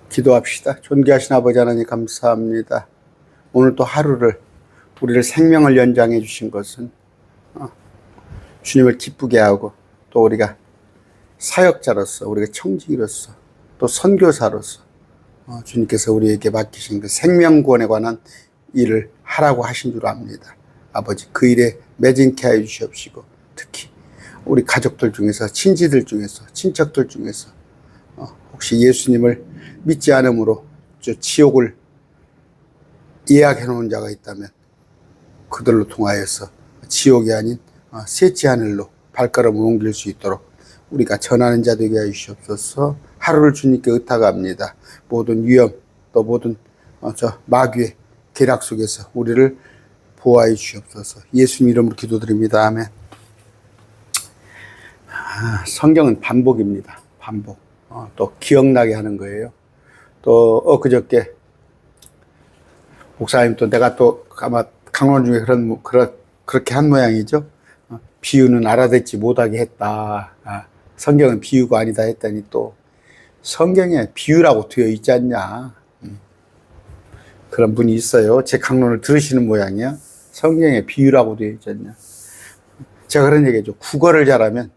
기도합시다. 존귀하신 아버지 하나님 감사합니다. 오늘 또 하루를 우리를 생명을 연장해 주신 것은 주님을 기쁘게 하고 또 우리가 사역자로서 우리가 청지기로서 또 선교사로서 주님께서 우리에게 맡기신 그 생명구원에 관한 일을 하라고 하신 줄 압니다. 아버지 그 일에 매진케 하여 주시옵시고 특히 우리 가족들 중에서 친지들 중에서 친척들 중에서 혹시 예수님을 믿지 않음으로 지옥을 예약해 놓은 자가 있다면 그들로 통하여서 지옥이 아닌 셋째 하늘로 발걸음을 옮길 수 있도록 우리가 전하는 자 되게 하여 주시옵소서. 하루를 주님께 의탁합니다. 모든 위험 또 모든 마귀의 계략 속에서 우리를 보호하여 주시옵소서. 예수님 이름으로 기도드립니다. 아멘. 성경은 반복입니다. 반복. 또 기억나게 하는 거예요. 또 엊그저께 목사님 또 내가 또 아마 강론 중에 그렇게 한 모양이죠. 비유는 알아듣지 못하게 했다. 성경은 비유가 아니다 했더니 또 성경에 비유라고 되어 있지 않냐. 그런 분이 있어요. 제 강론을 들으시는 모양이야. 성경에 비유라고 되어 있지 않냐. 제가 그런 얘기죠. 국어를 잘하면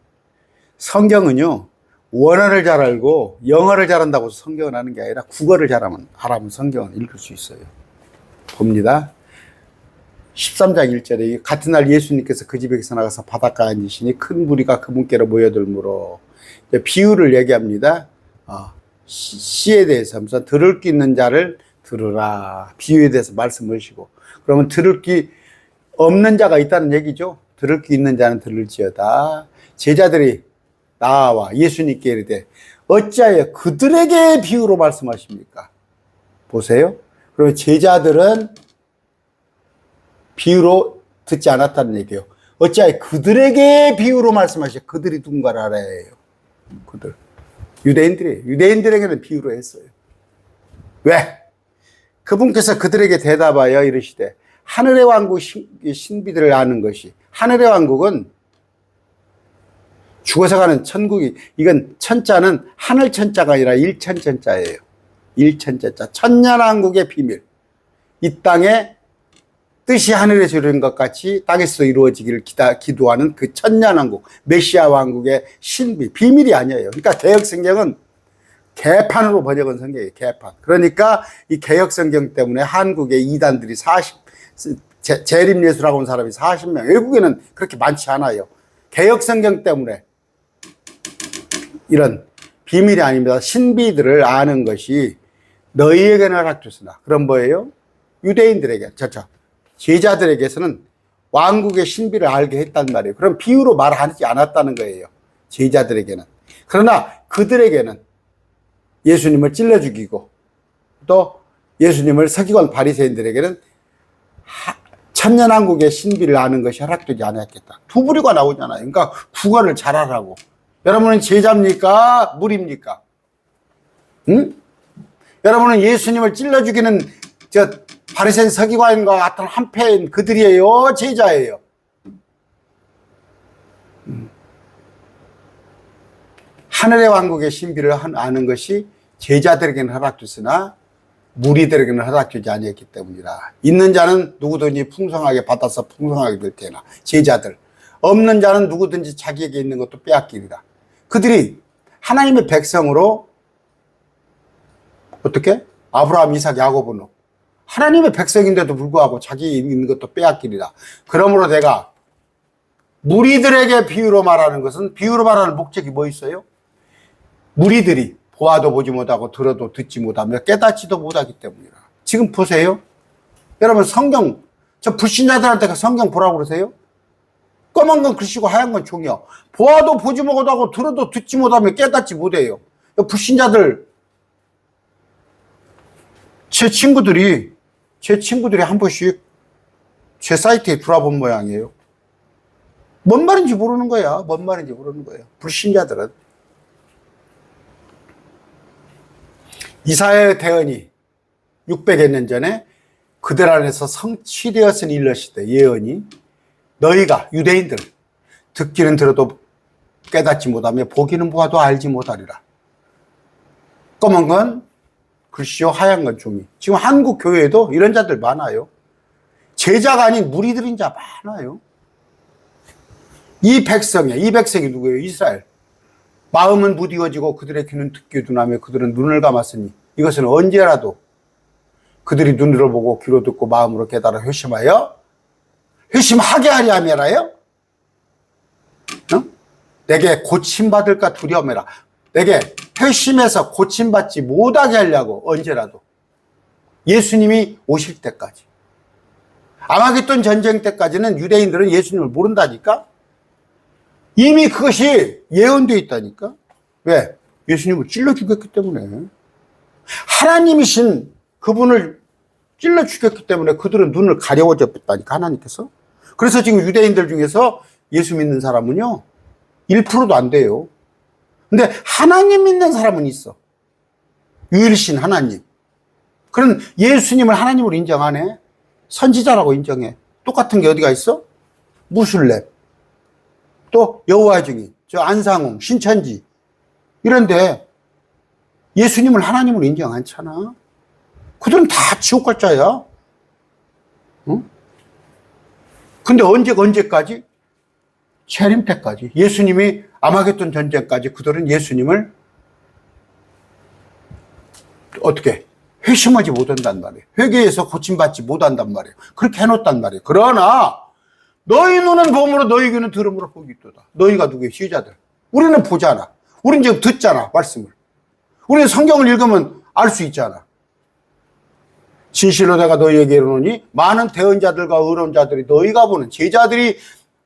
성경은요. 원어를 잘 알고 영어를 잘한다고 해서 성경을 하는 게 아니라 국어를 잘하면 성경을 읽을 수 있어요. 봅니다. 13장 1절에 같은 날 예수님께서 그 집에서 나가서 바닷가에 앉으시니 큰 무리가 그분께로 모여들므로 비유를 얘기합니다. 시에 대해서 우선 들을 귀 있는 자를 들으라. 비유에 대해서 말씀하시고 그러면 들을 귀 없는 자가 있다는 얘기죠. 들을 귀 있는 자는 들을지어다. 제자들이 나와 예수님께 이르되 어찌하여 그들에게 비유로 말씀하십니까? 보세요. 그러면 제자들은 비유로 듣지 않았다는 얘기예요. 어찌하여 그들에게 비유로 말씀하시오. 그들이 누군가를 알아야 해요. 그들. 유대인들에게는 비유로 했어요. 왜? 그분께서 그들에게 대답하여 이르시되 하늘의 왕국 신비들을 아는 것이 하늘의 왕국은 죽어서 가는 천국이 이건 천자는 하늘 천자가 아니라 일천천자예요. 일천천자 천년왕국의 비밀. 이 땅에 뜻이 하늘에서 이루어진 것 같이 땅에서 이루어지기를 기도하는 그 천년왕국 메시아 왕국의 신비 비밀이 아니에요. 그러니까 개혁성경은 개판으로 번역한 성경이에요. 개판. 그러니까 이 개혁성경 때문에 한국의 이단들이 재림예수라고 하는 사람이 40명 외국에는 그렇게 많지 않아요. 개혁성경 때문에 이런 비밀이 아닙니다. 신비들을 아는 것이 너희에게는 허락됐으나 그런 뭐예요? 유대인들에게 제자들에게서는 왕국의 신비를 알게 했단 말이에요. 그럼 비유로 말하지 않았다는 거예요. 제자들에게는. 그러나 그들에게는 예수님을 찔러 죽이고 또 예수님을 서기관 바리새인들에게는 천년왕국의 신비를 아는 것이 허락되지 않았겠다. 두 부류가 나오잖아요. 그러니까 국어를 잘하라고. 여러분은 제자입니까? 무리입니까? 응? 여러분은 예수님을 찔러 죽이는 바리새인 서기관과 같은 한패인 그들이에요? 제자예요? 하늘의 왕국의 신비를 아는 것이 제자들에게는 허락됐으나 무리들에게는 허락되지 아니었기 때문이라. 있는 자는 누구든지 풍성하게 받아서 풍성하게 될 테나 제자들. 없는 자는 누구든지 자기에게 있는 것도 빼앗기리라. 그들이 하나님의 백성으로 어떻게? 아브라함, 이삭, 야고보는 하나님의 백성인데도 불구하고 자기 있는 것도 빼앗기리라. 그러므로 내가 무리들에게 비유로 말하는 것은 비유로 말하는 목적이 뭐 있어요? 무리들이 보아도 보지 못하고 들어도 듣지 못하며 깨닫지도 못하기 때문이라. 지금 보세요. 여러분 성경 불신자들한테 성경 보라고 그러세요? 검은 건 글씨고 하얀 건 종이요. 보아도 보지 못하고 들어도 듣지 못하며 깨닫지 못해요. 불신자들 제 친구들이 한 번씩 제 사이트에 들어본 모양이에요. 뭔 말인지 모르는 거야. 불신자들은. 이사야의 대언이 600여 년 전에 그들 안에서 성취되었으니 일러시되 예언이 너희가 유대인들 듣기는 들어도 깨닫지 못하며 보기는 보아도 알지 못하리라. 검은 건 글씨요 하얀 건 종이. 지금 한국 교회에도 이런 자들 많아요. 제자가 아닌 무리들인 자 많아요. 이 백성이 누구예요? 이스라엘. 마음은 무디어지고 그들의 귀는 듣기 둔하며 그들은 눈을 감았으니 이것은 언제라도 그들이 눈으로 보고 귀로 듣고 마음으로 깨달아 회심하여 회심하게 하려 함이라요. 내게 고침받을까 두려움해라. 내게 회심해서 고침받지 못하게 하려고 언제라도 예수님이 오실 때까지. 아마겟돈 전쟁 때까지는 유대인들은 예수님을 모른다니까. 이미 그것이 예언되어 있다니까. 왜? 예수님을 찔러 죽였기 때문에. 하나님이신 그분을 찔러 죽였기 때문에 그들은 눈을 가려워졌다니까, 하나님께서. 그래서 지금 유대인들 중에서 예수 믿는 사람은요 1%도 안 돼요. 근데 하나님 믿는 사람은 있어. 유일신 하나님. 그런 예수님을 하나님으로 인정 안 해? 선지자라고 인정해. 똑같은 게 어디가 있어? 무술렙, 또 여호와 증인, 저 안상홍, 신천지 이런데 예수님을 하나님으로 인정 않잖아. 그들은 다 지옥 갈 자야. 응? 근데 언제까지? 재림 때까지. 예수님이 아마겟돈 전쟁까지 그들은 예수님을 어떻게 회심하지 못한단 말이에요. 회개해서 고침받지 못한단 말이에요. 그렇게 해놓단 말이에요. 그러나 너희 눈은 봄으로 너희 귀는 들음으로 복이 있도다. 너희가 누구예요? 시자들. 우리는 보잖아. 우리는 지금 듣잖아, 말씀을. 우리는 성경을 읽으면 알 수 있잖아. 진실로 내가 너희에게 이르노니 많은 대언자들과 의로운 자들이 너희가 보는 제자들이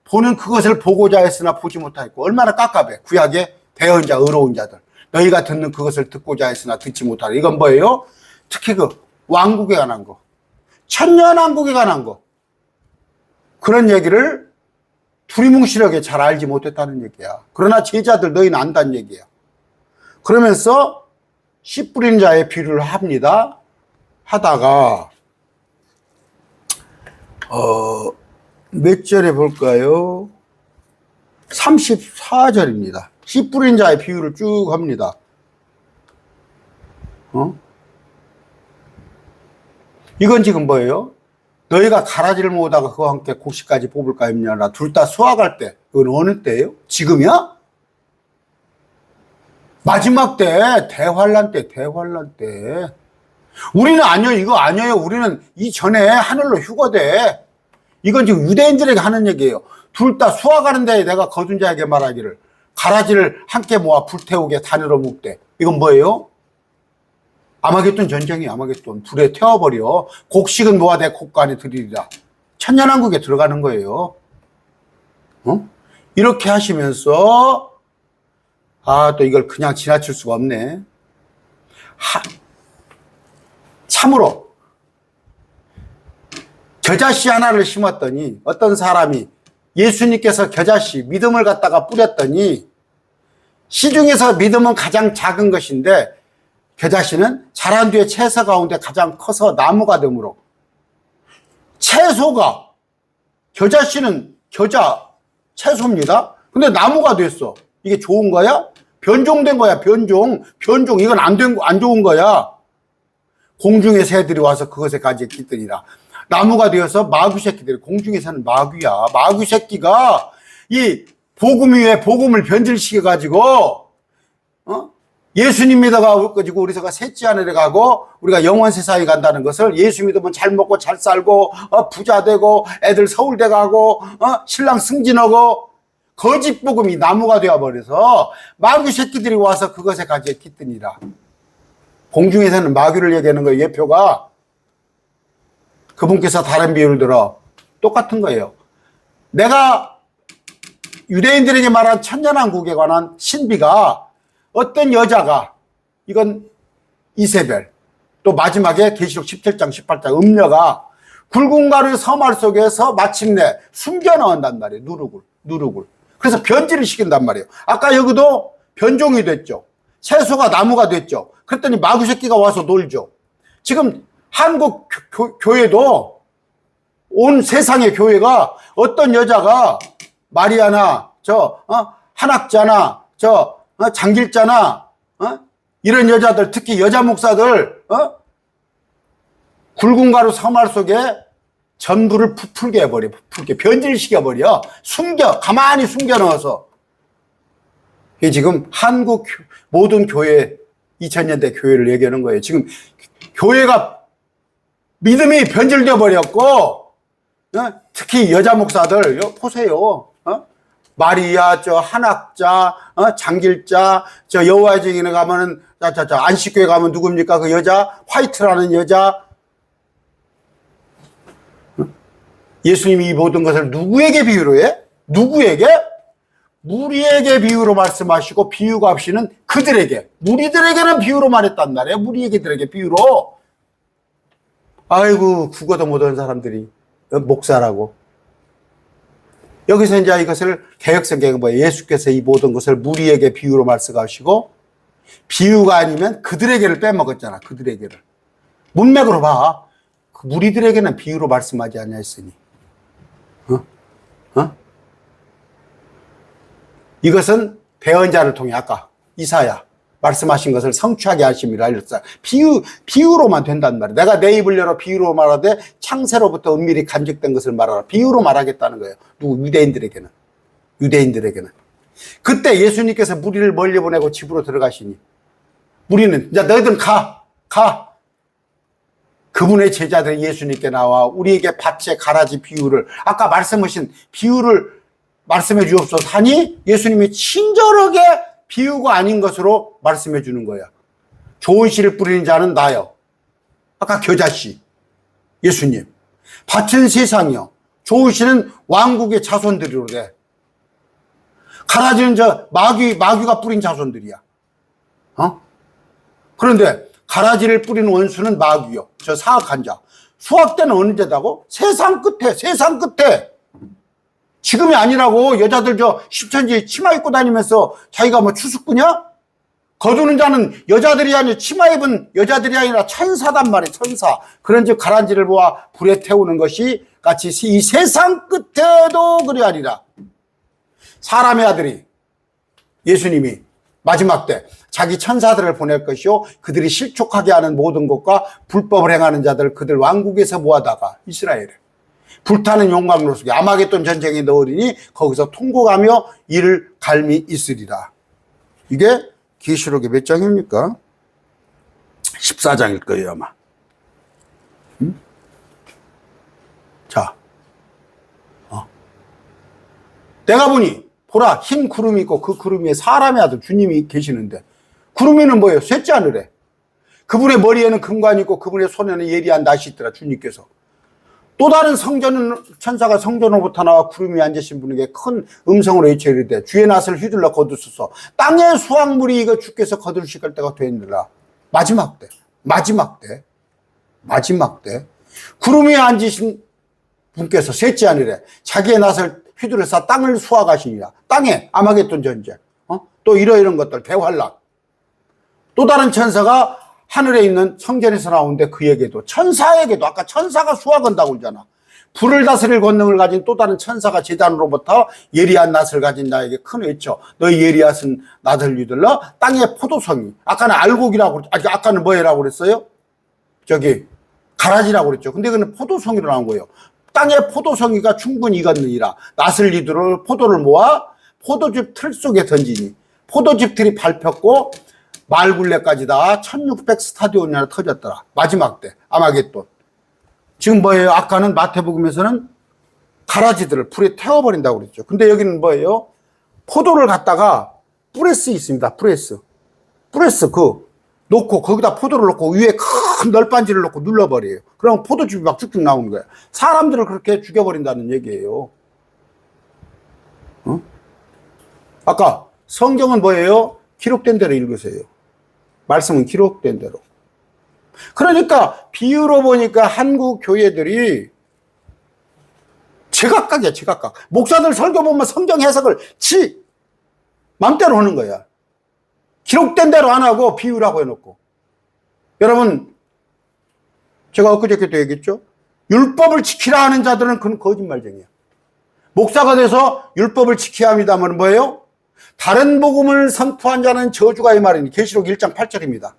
보는 그것을 보고자 했으나 보지 못하였고 얼마나 깝깝해. 구약의 대언자 의로운 자들. 너희가 듣는 그것을 듣고자 했으나 듣지 못하라. 이건 뭐예요? 특히 그 왕국에 관한 거, 천년왕국에 관한 거, 그런 얘기를 두리뭉실하게 잘 알지 못했다는 얘기야. 그러나 제자들 너희는 안다는 얘기야. 그러면서 씨 뿌리는 자의 비유를 합니다. 하다가 몇 절에 볼까요? 34절입니다. 씨 뿌린 자의 비유를 쭉 합니다. 이건 지금 뭐예요? 너희가 가라지를 모으다가 그와 함께 곡식까지 뽑을까 했냐라. 둘 다 수확할 때. 그건 어느 때예요? 지금이야? 마지막 때, 대환란 때. 우리는 아니요, 이거 아니에요. 우리는 이전에 하늘로 휴거돼. 이건 지금 유대인들에게 하는 얘기예요. 둘 다 수확하는데 내가 거둔 자에게 말하기를 가라지를 함께 모아 불태우게 단으로 묶되. 이건 뭐예요? 아마겟돈 전쟁이 아마겟돈. 불에 태워버려. 곡식은 모아대 곡간에 들이리라. 천년왕국에 들어가는 거예요. 이렇게 하시면서 또 이걸 그냥 지나칠 수가 없네. 참으로 겨자씨 하나를 심었더니 어떤 사람이 예수님께서 겨자씨 믿음을 갖다가 뿌렸더니 씨 중에서 믿음은 가장 작은 것인데 겨자씨는 자란 뒤에 채소 가운데 가장 커서 나무가 되므로 채소가 겨자씨는 채소입니다. 근데 나무가 됐어. 이게 좋은 거야? 변종된 거야. 변종. 이건 안 좋은 거야. 공중의 새들이 와서 그것에 가지에 깃들이라. 나무가 되어서 마귀 새끼들이, 공중에 사는 마귀야. 마귀 새끼가 이 복음 위에 복음을 변질시켜가지고, 예수님 믿어가지고 우리가 셋째 하늘에 가고 우리가 영원 세상에 간다는 것을 예수 믿으면 잘 먹고 잘 살고, 부자 되고, 애들 서울대 가고, 신랑 승진하고, 거짓 복음이 나무가 되어버려서 마귀 새끼들이 와서 그것에 가지에 깃드니라. 공중에서는 마귀를 얘기하는 거예요. 예표가. 그분께서 다른 비유를 들어 똑같은 거예요. 내가 유대인들에게 말한 천년왕국에 관한 신비가 어떤 여자가, 이건 이세벨, 또 마지막에 계시록 17장 18장 음녀가 굵은 가루 서말 속에서 마침내 숨겨 넣은단 말이에요. 누룩을. 그래서 변질을 시킨단 말이에요. 아까 여기도 변종이 됐죠. 채소가 나무가 됐죠. 그랬더니 마귀 새끼가 와서 놀죠. 지금 한국 교회도, 온 세상의 교회가 어떤 여자가 마리아나 한학자나 장길자나 이런 여자들, 특히 여자 목사들, 굵은 가루 사말 속에 전부를 부풀게 해버려. 부풀게 변질시켜버려. 가만히 숨겨 넣어서. 이게 지금 한국 모든 교회, 2000년대 교회를 얘기하는 거예요. 지금 교회가 믿음이 변질되어 버렸고, 특히 여자 목사들 보세요. 마리아, 한학자, 장길자, 여호와의 증인에 가면은 안식교회 가면 누굽니까? 그 여자, 화이트라는 여자. 예수님이 이 모든 것을 누구에게 비유로 해? 누구에게? 무리에게 비유로 말씀하시고 비유가 없이는 그들에게, 무리들에게는 비유로 말했단 말이에요. 무리에게들에게 비유로. 아이고, 국어도 못하는 사람들이 목사라고. 여기서 이제 이것을 개역성경은 뭐예요? 예수께서 이 모든 것을 무리에게 비유로 말씀하시고, 비유가 아니면 그들에게를 빼먹었잖아. 그들에게를. 문맥으로 봐. 그 무리들에게는 비유로 말씀하지 않냐 했으니. 이것은 배언자를 통해 아까 이사야 말씀하신 것을 성취하게 하심이라 알렸어요. 비유로만 된단 말이에요. 내가 내 입을 열어 비유로 말하되 창세로부터 은밀히 간직된 것을 말하라. 비유로 말하겠다는 거예요. 유대인들에게는. 그때 예수님께서 무리를 멀리 보내고 집으로 들어가시니 무리는 이제 너희들 가. 그분의 제자들이 예수님께 나와 우리에게 밭의 가라지 비유를, 아까 말씀하신 비유를 말씀해 주옵소서 하니 예수님이 친절하게 비유가 아닌 것으로 말씀해 주는 거야. 좋은 씨를 뿌리는 자는 나요. 아까 겨자씨 예수님. 밭은 세상이요. 좋은 씨는 왕국의 자손들이로래. 가라지는 마귀가 뿌린 자손들이야. 그런데 가라지를 뿌리는 원수는 마귀요. 사악한 자. 수확 때는 어느 데다고? 세상 끝에. 지금이 아니라고. 여자들 십천지 치마 입고 다니면서 자기가 추수꾼이야? 거두는 자는 여자들이 아니라, 치마 입은 여자들이 아니라 천사단 말이야, 천사. 그런즉 가라지를 모아 불에 태우는 것이 같이 이 세상 끝에도 그리하리라. 사람의 아들이, 예수님이 마지막 때 자기 천사들을 보낼 것이요 그들이 실족하게 하는 모든 것과 불법을 행하는 자들 그들 왕국에서 모아다가 이스라엘에 불타는 용광로 속에 아마겟돈 전쟁에 넣으리니 거기서 통곡하며 이를 갈미 있으리라. 이게 계시록의 몇 장입니까? 14장일 거예요 아마. 자, 내가 보니 보라 흰 구름이 있고 그 구름 위에 사람의 아들 주님이 계시는데, 구름 위는 뭐예요? 셋째 하늘에. 그분의 머리에는 금관이 있고 그분의 손에는 예리한 낫이 있더라. 주님께서. 또 다른 천사가 성전으로부터 나와 구름 위에 앉으신 분에게 큰 음성으로 외쳐 이르되 주의 낫을 휘둘러 거두소서. 땅의 수확물이 이거 주께서 거두실 때가 되느니라. 마지막 때 구름 위에 앉으신 분께서 셋째 하늘에 자기의 낫을 휘두르사 땅을 수확하시니라. 땅에 아마겟돈 전쟁, 또 이런 것들, 대환란. 또 다른 천사가 하늘에 있는 성전에서 나오는데 그에게도, 천사에게도, 아까 천사가 수확한다고 그러잖아. 불을 다스릴 권능을 가진 또 다른 천사가 제단으로부터 예리한 낫을 가진 나에게 큰 외쳐 너희 예리한 낫을 휘둘러 땅의 포도송이, 아까는 알곡이라고, 아까는 뭐라고 그랬어요? 가라지라고 그랬죠. 근데 그는 포도송이로 나온 거예요. 땅의 포도송이가 충분히 익었느니라. 낫을 이두를 포도를 모아 포도즙 틀 속에 던지니 포도즙 틀이 밟혔고 말굴레까지 다 1600 스타디온이나 터졌더라. 마지막 때 아마겟돈. 지금 뭐예요? 아까는 마태복음에서는 가라지들을 불에 태워버린다고 그랬죠. 근데 여기는 뭐예요? 포도를 갖다가 프레스 있습니다. 프레스 놓고 거기다 포도를 넣고 위에 큰 널빤지를 넣고 눌러버려요. 그럼 포도즙이 막 쭉쭉 나오는 거예요. 사람들을 그렇게 죽여버린다는 얘기예요. 아까 성경은 뭐예요? 기록된 대로 읽으세요. 말씀은 기록된 대로. 그러니까 비유로 보니까 한국 교회들이 제각각이야. 목사들 설교 보면 성경 해석을 맘대로 하는 거야. 기록된 대로 안 하고 비유라고 해놓고. 여러분, 제가 엊그저께도 얘기했죠? 율법을 지키라 하는 자들은 그건 거짓말쟁이야. 목사가 돼서 율법을 지켜야 합니다면 뭐예요? 다른 복음을 선포한 자는 저주가 이 말이니. 계시록 1장 8절입니다.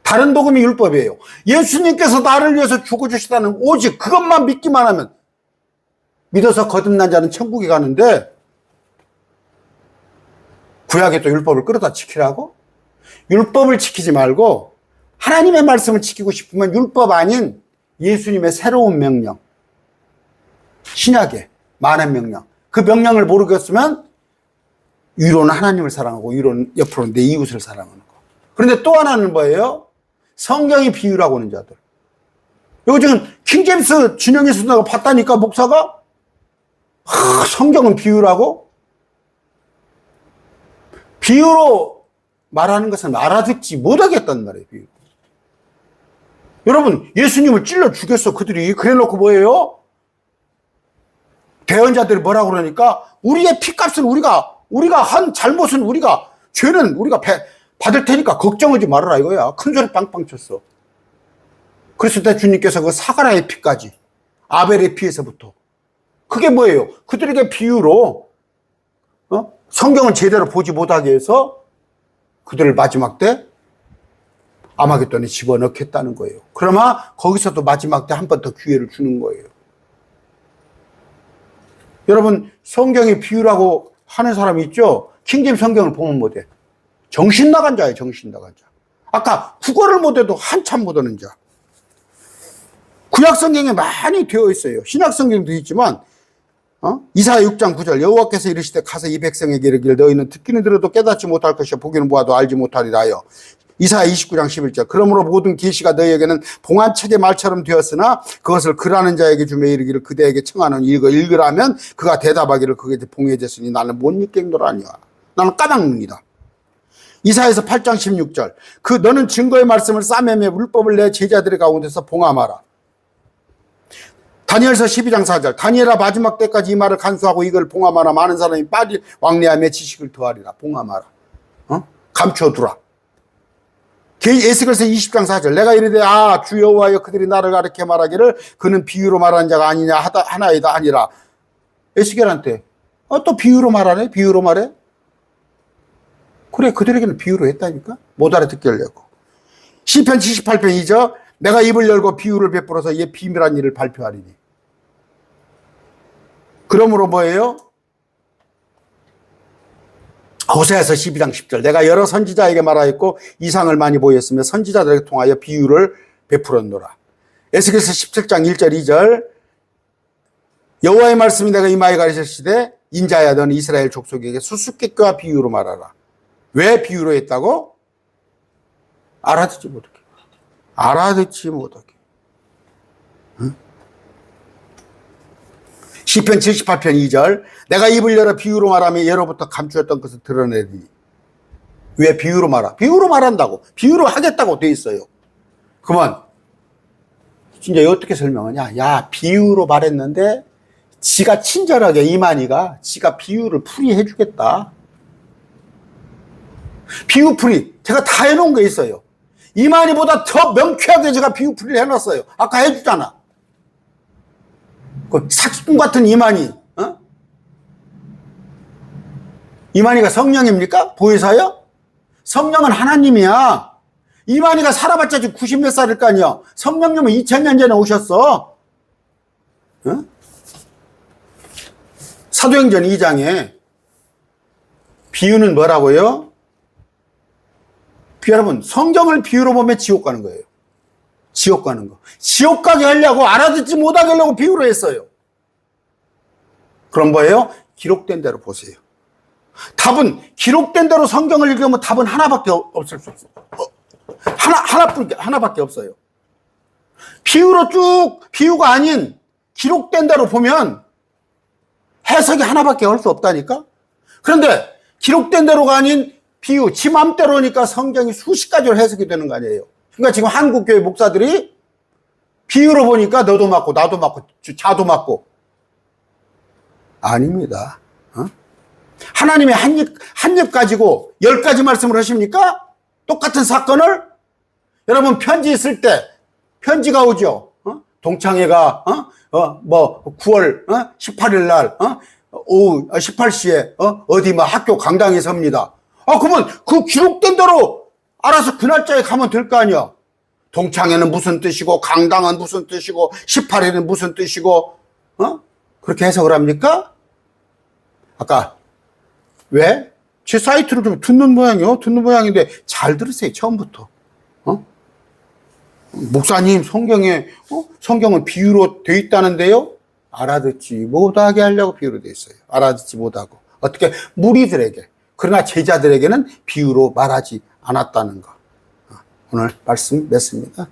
다른 복음이 율법이에요. 예수님께서 나를 위해서 죽어주시다는 오직 그것만 믿기만 하면 믿어서 거듭난 자는 천국에 가는데 구약에 또 율법을 끌어다 지키라고? 율법을 지키지 말고 하나님의 말씀을 지키고 싶으면 율법 아닌 예수님의 새로운 명령, 신약의 많은 명령, 그 명령을 모르겠으면 위로는 하나님을 사랑하고 위로는 옆으로는 내 이웃을 사랑하는 거. 그런데 또 하나는 뭐예요? 성경이 비유라고 하는 자들. 이거 지금 킹제임스 진영에서 내가 봤다니까 목사가 성경은 비유라고? 비유로 말하는 것은 알아듣지 못하겠단 말이에요. 비유. 여러분 예수님을 찔러 죽였어 그들이. 그래놓고 뭐예요? 대언자들이 뭐라고 그러니까 우리의 피값을 우리가 한 잘못은 죄는 우리가 받을 테니까 걱정하지 말아라 이거야. 큰 소리 빵빵 쳤어. 그랬을 때 주님께서 그 사가라의 피까지 아벨의 피에서부터 그게 뭐예요? 그들에게 비유로 성경을 제대로 보지 못하게 해서 그들을 마지막 때 아마겟돈에 집어넣겠다는 거예요. 그러나 거기서도 마지막 때 한 번 더 기회를 주는 거예요. 여러분 성경이 비유라고 하는 사람이 있죠? 킹제임스 성경을 보면 못해. 정신 나간 자예요. 정신 나간 자. 아까 국어를 못해도 한참 못하는 자. 구약 성경에 많이 되어 있어요. 신약 성경도 있지만 이사야 6장 9절 여호와께서 이르시되 가서 이 백성에게 이르기를 너희는 듣기는 들어도 깨닫지 못할 것이요 보기는 보아도 알지 못하리라 하여. 이사야 29장 11절 그러므로 모든 계시가 너희에게는 봉안책의 말처럼 되었으나 그것을 글하는 자에게 주며 이르기를 그대에게 청하는 이거 읽으라면 그가 대답하기를 그게 봉해졌으니 나는 못 읽겠노라 하니와. 나는 까닭입니다. 이사야서 8장 16절 너는 증거의 말씀을 싸매며 율법을 내 제자들의 가운데서 봉함하라. 다니엘서 12장 4절 다니엘아 마지막 때까지 이 말을 간수하고 이걸 봉함하라. 많은 사람이 빠질 왕래하며 지식을 더하리라. 봉함하라. 감춰두라. 에스겔서 20장 4절 내가 이르되 주 여호와여 그들이 나를 가르쳐 말하기를 그는 비유로 말하는 자가 아니냐 하나이다 아니라. 에스겔한테 또 비유로 말하네. 비유로 말해. 그래 그들에게는 비유로 했다니까. 못 알아듣게 하려고. 시편 78편 2절 내가 입을 열고 비유를 베풀어서 이에 비밀한 일을 발표하리니. 그러므로 뭐예요? 호세아서 12장 10절 내가 여러 선지자에게 말하였고 이상을 많이 보였으며 선지자들에게 통하여 비유를 베풀었노라. 에스겔서 17장 1절 2절 여호와의 말씀이 내가 이마에 가르쳤으되 인자야 너는 이스라엘 족속에게 수수께끼와 비유로 말하라. 왜 비유로 했다고? 알아듣지 못하게. 알아듣지 못하게. 응? 시편 78편 2절 내가 입을 열어 비유로 말하며 예로부터 감추었던 것을 드러내리니. 왜 비유로 말하? 비유로 말한다고. 비유로 하겠다고 돼 있어요. 그만 진짜 어떻게 설명하냐. 야 비유로 말했는데 지가 친절하게 이만희가 지가 비유를 풀이해 주겠다. 비유 풀이 제가 다 해놓은 게 있어요. 이만희보다 더 명쾌하게 제가 비유 풀이를 해놨어요. 아까 해주잖아. 그 사기꾼 같은 이만희. 이만희가 성령입니까? 보혜사요? 성령은 하나님이야. 이만희가 살아봤자 지금 90몇 살일 거 아니야. 성령님은 2000년 전에 오셨어. 사도행전 2장에 비유는 뭐라고요? 여러분 성경을 비유로 보면 지옥 가는 거예요. 지옥 가는 거. 지옥 가게 하려고 알아듣지 못하게 하려고 비유로 했어요. 그럼 뭐예요? 기록된 대로 보세요. 답은 기록된 대로 성경을 읽으면 답은 하나밖에 없을 수 없어요. 하나밖에 없어요. 비유로 쭉 비유가 아닌 기록된 대로 보면 해석이 하나밖에 할 수 없다니까. 그런데 기록된 대로가 아닌 비유, 지 맘대로니까 성경이 수십 가지로 해석이 되는 거 아니에요. 그러니까 지금 한국교회 목사들이 비유로 보니까 너도 맞고 나도 맞고 자도 맞고. 아닙니다. 하나님이 한 입 가지고 10가지 말씀을 하십니까? 똑같은 사건을? 여러분 편지 쓸 때 편지가 오죠. 동창회가 9월 18일 날 오후 18시에 어디 뭐 학교 강당에 섭니다. 그러면 그 기록된 대로 알아서 그 날짜에 가면 될 거 아니야. 동창회는 무슨 뜻이고 강당은 무슨 뜻이고 18일은 무슨 뜻이고 그렇게 해석을 합니까? 아까 왜? 제 사이트를 좀 듣는 모양이요. 듣는 모양인데 잘 들으세요. 처음부터. 목사님 성경은 비유로 돼 있다는데요. 알아듣지 못하게 하려고 비유로 돼 있어요. 알아듣지 못하고. 어떻게? 무리들에게. 그러나 제자들에게는 비유로 말하지 않았다는 거. 오늘 말씀 맺습니다.